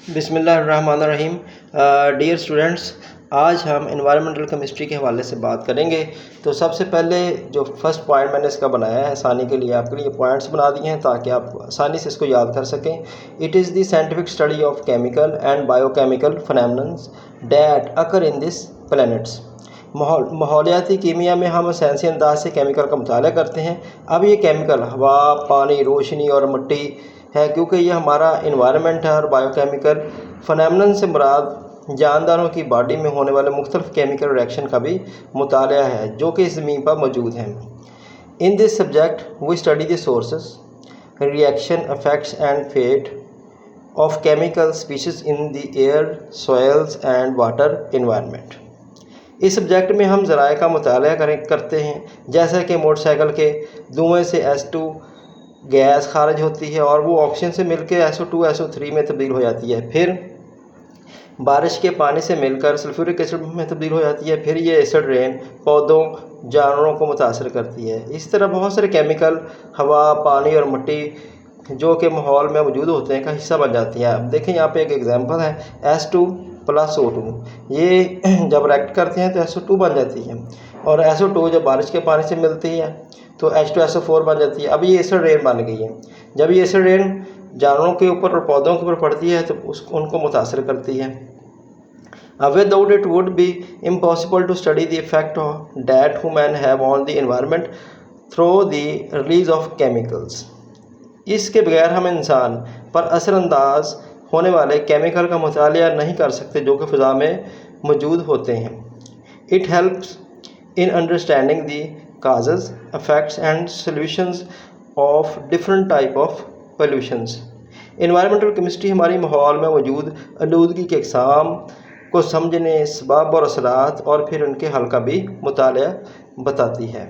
बिस्मिल्लाहिर्रहमानिर्रहीम। Dear students, आज हम एनवायरनमेंटल केमिस्ट्री के हवाले से बात करेंगे। तो सबसे पहले जो फर्स्ट पॉइंट मैंने इसका बनाया है आसानी के लिए, आपके लिए पॉइंट्स बना दिए हैं ताकि आप आसानी से इसको याद कर सकें। It is the scientific study of chemical and biochemical phenomenons that occur in this planets. माहौलियाती कीमिया में हम साइंसी अंदाज से केमिकल का मुताला करते हैं। अब ये केमिकल हवा, पानी, रोशनी और मिट्टी है, क्योंकि ये हमारा इन्वायरमेंट है। और बायोकेमिकल फिनोमेनन से मुराद जानदारों की बॉडी में होने वाले मुख्तलिफ केमिकल रिएक्शन का भी मुताला है जो कि ज़मीन पर मौजूद हैं। In this subject we study the sources, reaction, effects and fate of chemical species in the air, soils and water environment. इस सब्जेक्ट में हम ज़राए का मुताला करते हैं, जैसा कि मोटरसाइकिल के धुएँ से S2 गैस खारिज होती है और वो ऑक्सीजन से मिलकर SO2 SO3 में तब्दील हो जाती है। फिर बारिश के पानी से मिलकर सल्फ्यूरिक एसिड में तब्दील हो जाती है। फिर ये एसिड रेन पौधों, जानवरों को मुतासर करती है। इस तरह बहुत सारे केमिकल हवा, पानी और मिट्टी जो कि माहौल में मौजूद होते हैं का हिस्सा बन जाती है। अब देखें, यहाँ पे एक एग्जांपल है S2 + O2। ये जब रिएक्ट करते हैं तो SO2 बन जाती है, और SO2 जब बारिश के पानी से मिलती है तो H2SO4 बन जाती है। अब ये एसिड रेन बन गई है। जब ये एसिड रेन जानवरों के ऊपर और पौधों के ऊपर पड़ती है तो उनको मुतासर करती है। Without it would be impossible to study the effect that human have on the environment through the release of chemicals। इसके बगैर हम इंसान पर असरअंदाज होने वाले केमिकल का मुताला नहीं कर सकते जो कि फ़िज़ा में मौजूद होते हैं। It helps in understanding the causes, effects and solutions of different type of pollutions। Environmental chemistry हमारी माहौल में मौजूद आलूदगी के अक़साम को समझने, असबाब और असरात और फिर उनके हल का भी मुताला बताती है।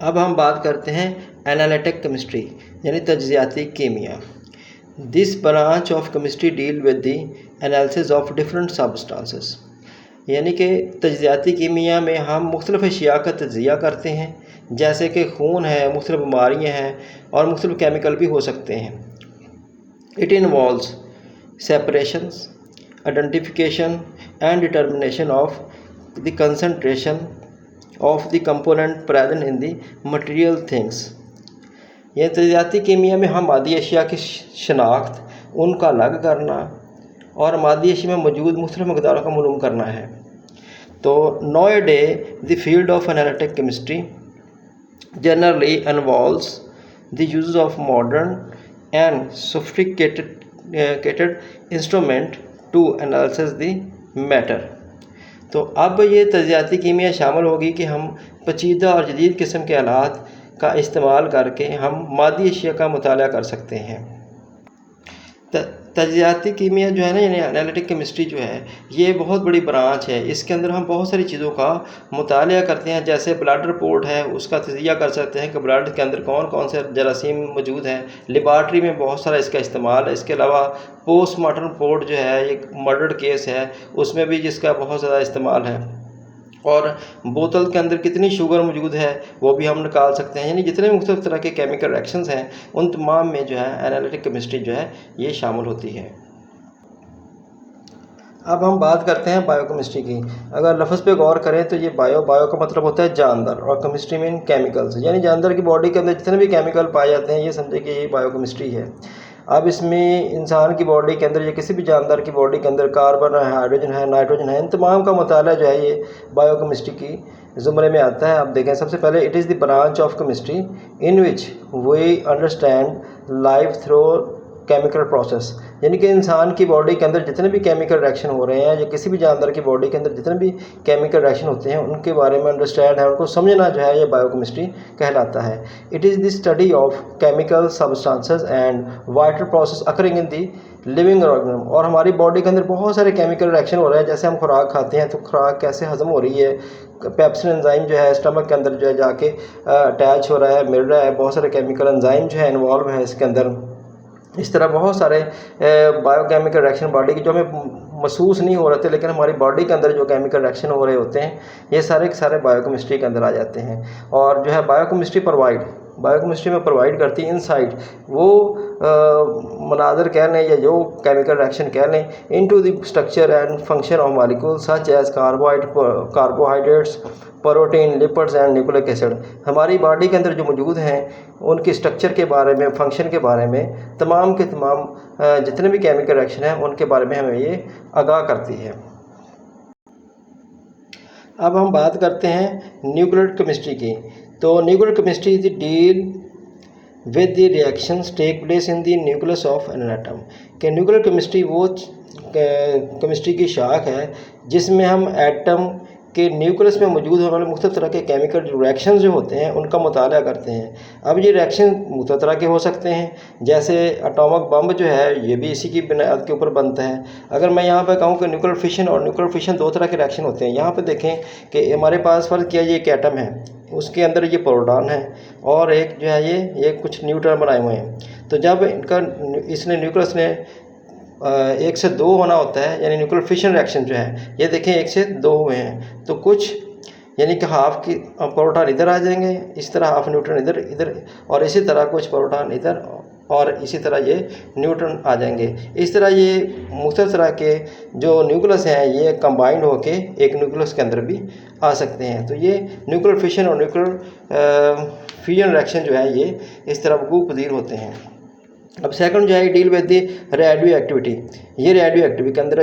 अब हम बात करते हैं एनालिटिक केमिस्ट्री यानी तज्ज़ियाती कीमिया। This branch of chemistry deal with the analysis of different substances. यानी कि तज्ज़ियाती कीमिया में हम मुख्तलिफ़ अशिया का तज्ज़िया करते हैं, जैसे कि खून है, मुख्तलिफ़ बीमारियाँ हैं और मुख्तलिफ़ केमिकल भी हो सकते हैं। It involves separations, identification and determination of the concentration of the component present in the material things। यह तज्ज़ियाती कीमिया में हम मादी अशिया की शनाख्त, उनका अलग करना और मादी अशिया में मौजूद मुख्तलिफ़ मक़दारों का मालूम करना है। तो nowadays the field of analytic chemistry generally involves the use of modern and sophisticated instrument to analysis the matter. तो अब ये तज्ज़ियाती कीमिया शामिल होगी कि हम पेचीदा और जदीद किस्म के आलात का इस्तेमाल करके हम मादी अशिया का मुताला कर सकते हैं। तज्ज़ियाती कीमिया जो है ना, यानी एनालिटिक केमिस्ट्री जो है, ये बहुत बड़ी ब्रांच है। इसके अंदर हम बहुत सारी चीज़ों का मुताला करते हैं। जैसे ब्लड रिपोर्ट है, उसका तज्ज़िया कर सकते हैं कि ब्लड के अंदर कौन कौन से जरासीम मौजूद हैं। लेबॉर्ट्री में बहुत सारा इसका इस्तेमाल है। इसके अलावा पोस्टमार्टम रिपोर्ट जो है, एक मर्डर केस है, उसमें भी जिसका बहुत ज़्यादा इस्तेमाल है। और बोतल के अंदर कितनी शुगर मौजूद है वो भी हम निकाल सकते हैं। यानी जितने भी मुख्तलिफ़ तरह के केमिकल रिएक्शंस हैं, उन तमाम में जो है एनालिटिक केमिस्ट्री जो है ये शामिल होती है। अब हम बात करते हैं बायोकेमिस्ट्री की। अगर लफ्ज़ पे गौर करें तो ये बायो का मतलब होता है जानदार, और केमिस्ट्री में केमिकल्स, यानी जानदार की बॉडी के अंदर जितने भी केमिकल पाए जाते हैं ये समझे कि ये बायोकेमिस्ट्री है। अब इसमें इंसान की बॉडी के अंदर या किसी भी जानदार की बॉडी के अंदर कार्बन है, हाइड्रोजन है, नाइट्रोजन है, इन तमाम का मुताला जो है ये बायोकेमिस्ट्री की ज़ुमरे में आता है। अब देखें, सबसे पहले it is the branch of chemistry in which we understand life through chemical process. यानी कि इंसान की बॉडी के अंदर जितने भी केमिकल रिएक्शन हो रहे हैं या किसी भी जानदार की बॉडी के अंदर जितने भी केमिकल रिएक्शन होते हैं उनके बारे में अंडरस्टैंड है, उनको समझना जो है ये बायोकेमिस्ट्री कहलाता है। It is the study of chemical substances and vital process occurring in the living organism. और हमारी बॉडी के अंदर बहुत सारे केमिकल रिएक्शन हो रहे हैं। जैसे हम खुराक खाते हैं तो खुराक कैसे हज़म हो रही है, पेप्सिन एंजाइम जो है स्टमक के अंदर जो है जाके अटैच हो रहा है, मिल रहा है, बहुत सारे केमिकल एंजाइम जो है इन्वॉल्व है इसके अंदर। इस तरह बहुत सारे बायोकेमिकल रिएक्शन बॉडी की जो हमें महसूस नहीं हो रहे थे, लेकिन हमारी बॉडी के अंदर जो केमिकल रिएक्शन हो रहे होते हैं ये सारे के सारे बायोकेमिस्ट्री के अंदर आ जाते हैं। और जो है बायोकेमिस्ट्री प्रोवाइड बायोकेमिस्ट्री में प्रोवाइड करती है इनसाइट, वो मनाजर कह लें या जो केमिकल रिएक्शन कह लें, into the structure and function of molecules such as carbohydrates, protein, lipids and nucleic acid. हमारी बॉडी के अंदर जो मौजूद हैं उनकी स्ट्रक्चर के बारे में, फंक्शन के बारे में, तमाम के तमाम जितने भी केमिकल रिएक्शन हैं उनके बारे में हमें ये आगाह करती है। अब हम बात करते हैं न्यूक्लियर केमिस्ट्री की। तो nuclear chemistry is deal with the reactions take place in the nucleus of an atom. कि न्यूक्लियर केमिस्ट्री वो केमिस्ट्री की शाख है जिसमें हम एटम के न्यूक्लियस में मौजूद होने वाले मुख्तलिफ तरह के केमिकल रिएक्शन जो होते हैं उनका मुताला करते हैं। अब ये रिएक्शन मुख्तलिफ तरह के हो सकते हैं, जैसे एटॉमिक बम जो है ये भी इसी की बुनियाद के ऊपर बनता है। अगर मैं यहाँ पे कहूँ कि न्यूक्लियर फिशन और न्यूक्लियर फिशन दो तरह के रिएक्शन होते हैं। यहाँ पे देखें कि हमारे पास फर्ज किया ये एक एटम है, उसके अंदर ये प्रोटॉन है और एक जो है ये कुछ न्यूट्रॉन बनाए हुए हैं। तो जब इनका इसने न्यूक्लियस ने 1 से 2 होना होता है, यानी न्यूक्लियर फिशन रिएक्शन जो है ये देखें 1 से 2 हुए हैं, तो कुछ यानी कि हाफ की प्रोटॉन इधर आ जाएंगे, इस तरह हाफ न्यूट्रॉन इधर और इसी तरह कुछ प्रोटॉन इधर और इसी तरह ये न्यूट्रॉन आ जाएंगे। इस तरह ये मुख्तलिफ तरह के जो न्यूक्लियस हैं ये कंबाइंड होके एक न्यूक्लियस के अंदर भी आ सकते हैं। तो ये न्यूक्लियर फिशन और न्यूक्लियर फ्यूजन रिएक्शन जो है ये इस तरह वक़ूअ पज़ीर होते हैं। अब सेकंड जो है deal with the radio activity. ये रेडियो एक्टिविटी के अंदर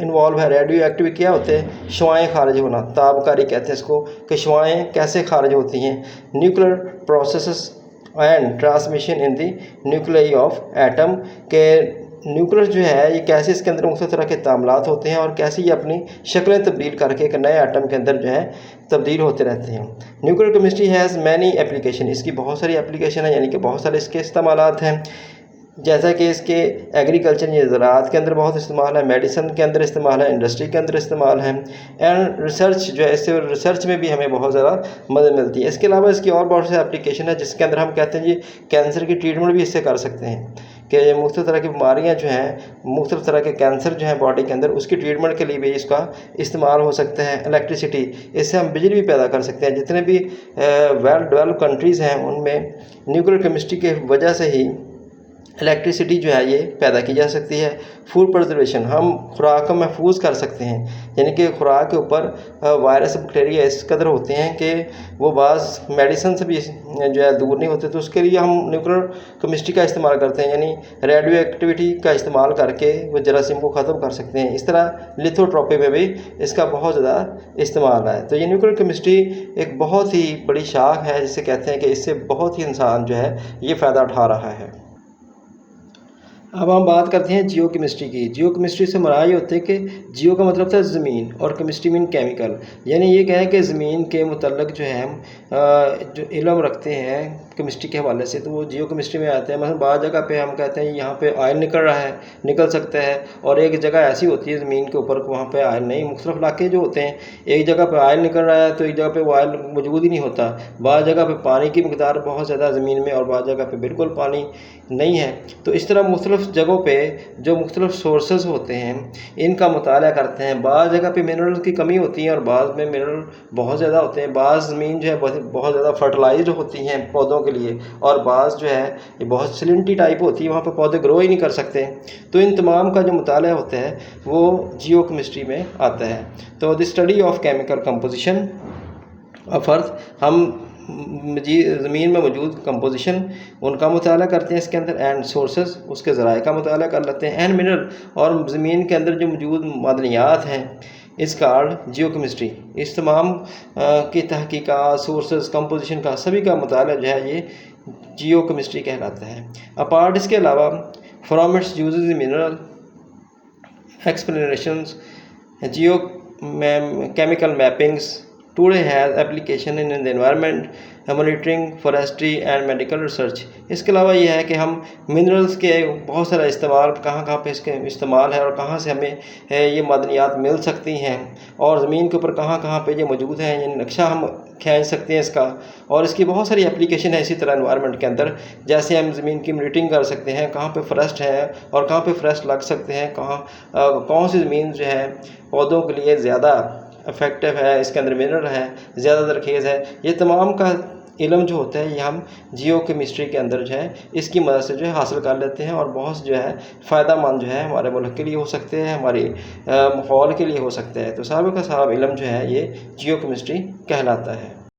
इन्वॉल्व है। रेडियो एक्टिविटी क्या होते हैं? शुआएँ खारिज होना, ताबकारी कहते हैं इसको, कि शुआएँ कैसे खारिज होती हैं। Nuclear processes and transmission in the nuclei of atom, के न्यूक्लियस जो है ये कैसे इसके अंदर मुख्तलिफ तरह के तामलात होते हैं और कैसे ये अपनी शक्लें तब्दील करके एक नए एटम के अंदर जो है तब्दील होते रहते हैं। Nuclear chemistry has many application, इसकी बहुत सारी एप्लीकेशन है, यानी कि बहुत सारे इसके इस्तेमालात हैं। जैसा कि इसके एग्रीकल्चर या ज़राअत के अंदर बहुत इस्तेमाल है, मेडिसिन के अंदर इस्तेमाल है, इंडस्ट्री के अंदर इस्तेमाल है, एंड रिसर्च जो है इससे रिसर्च में भी हमें बहुत ज़्यादा मदद मिलती है। इसके अलावा इसकी और बहुत सी एप्लीकेशन है जिसके अंदर हम कहते हैं जी कैंसर की ट्रीटमेंट भी इससे कर सकते हैं, कि मुख्तलिफ तरह की बीमारियाँ जो हैं, मुख्तलिफ तरह के कैंसर जो हैं बॉडी के अंदर, उसकी ट्रीटमेंट के लिए भी इसका इस्तेमाल हो सकता है। इलेक्ट्रिसिटी, इससे हम बिजली भी पैदा कर सकते हैं। जितने भी वेल डेवलप कंट्रीज़ हैं उनमें न्यूक्लियर केमिस्ट्री के वजह से ही इलेक्ट्रिसिटी जो है ये पैदा की जा सकती है। फूड प्रिजर्वेशन, हम खुराक को महफूज कर सकते हैं, यानी कि खुराक के ऊपर वायरस बैक्टीरिया इस कदर होते हैं कि वो बाज़ मेडिसिन से भी जो है दूर नहीं होते, तो उसके लिए हम न्यूक्लियर केमिस्ट्री का इस्तेमाल करते हैं, यानी रेडियो एक्टिविटी का इस्तेमाल करके वो जरासीम को ख़त्म कर सकते हैं। इस तरह लिथोट्रॉपी में भी इसका बहुत ज़्यादा इस्तेमाल है। तो ये न्यूक्लियर केमिस्ट्री एक बहुत ही बड़ी शाख है जिसे कहते हैं कि इससे बहुत ही इंसान जो है ये फ़ायदा उठा रहा है। अब हम बात करते हैं जियो केमिस्ट्री की। जियो केमिस्ट्री से मुराद ये होते हैं कि जियो का मतलब था ज़मीन और केमिस्ट्री मीन केमिकल, यानी ये कहें कि ज़मीन के मुतल्लक जो है हम जो इल्म रखते हैं केमिस्ट्री के हवाले से, तो वो जियो केमिस्ट्री में आते हैं। मतलब बाद जगह पे हम कहते हैं यहाँ पे ऑयल निकल रहा है, निकल सकता है, और एक जगह ऐसी होती है ज़मीन के ऊपर वहाँ पे ऑयल नहीं। मुख्तलिफ इलाके जो होते हैं, एक जगह पे ऑयल निकल रहा है तो एक जगह पे वो ऑयल मौजूद ही नहीं होता। बाद जगह पे पानी की मकदार बहुत ज़्यादा ज़मीन में और बाद जगह पे बिल्कुल पानी नहीं है। तो इस तरह मुख्तलिफ जगहों पे जो मुख्तलिफ सोर्सेज होते हैं इनका मुताला करते हैं। बाद जगह पे मिनरल की कमी होती है और बाद में मिनरल बहुत ज़्यादा होते हैं। बाद ज़मीन जो है बहुत ज़्यादा फर्टिलाइज्ड होती हैं पौधों के लिए, और बाज़ जो है ये बहुत सिलिंटी टाइप होती है, वहाँ पे पौधे ग्रो ही नहीं कर सकते। तो इन तमाम का जो मुताला होता है वो जियो केमिस्ट्री में आता है। तो the study of chemical composition of earth, हम ज़मीन में मौजूद कंपोजिशन उनका मुताला करते हैं इसके अंदर, एंड सोर्सेज उसके ज़राए का मुताला कर लेते हैं, एंड मिनरल और ज़मीन के अंदर जो मौजूद मादनियात हैं इसका जियो केमिस्ट्री। इस तमाम की तहकीकात, सोर्सेज, कंपोजिशन का सभी का मुताला जो है ये जियो केमिस्ट्री कहलाता है। अपार्ट इसके अलावा from its uses mineral explanations Jio chemical mappings today has application in the environment monitoring, forestry and medical research. इसके अलावा ये है कि हम मिनरल्स के बहुत सारा इस्तेमाल कहाँ पे इसके इस्तेमाल है और कहाँ से हमें ये मादनियात मिल सकती हैं, और ज़मीन के ऊपर कहाँ पे ये मौजूद हैं, ये नक्शा हम खींच सकते हैं इसका, और इसकी बहुत सारी एप्लीकेशन है। इसी तरह एनवायरनमेंट के अंदर जैसे हम ज़मीन की मॉनिटरिंग कर सकते हैं, कहाँ पे फॉरेस्ट है और कहाँ पे फॉरेस्ट लग सकते हैं, कौन सी ज़मीन जो है पौधों के लिए ज़्यादा इफेक्टिव है, इसके अंदर मिनरल है, ज़्यादा दरखेज़ है, ये तमाम का इल्म जो होता है ये हम जियो केमिस्ट्री के अंदर जो है इसकी मदद से जो है हासिल कर लेते हैं और बहुत जो है फ़ायदा मंद जो है हमारे मुल्क के लिए हो सकते हैं, हमारे माहौल के लिए हो सकते हैं। तो साहब का साहब इल्म जो है ये जियो केमिस्ट्री कहलाता है।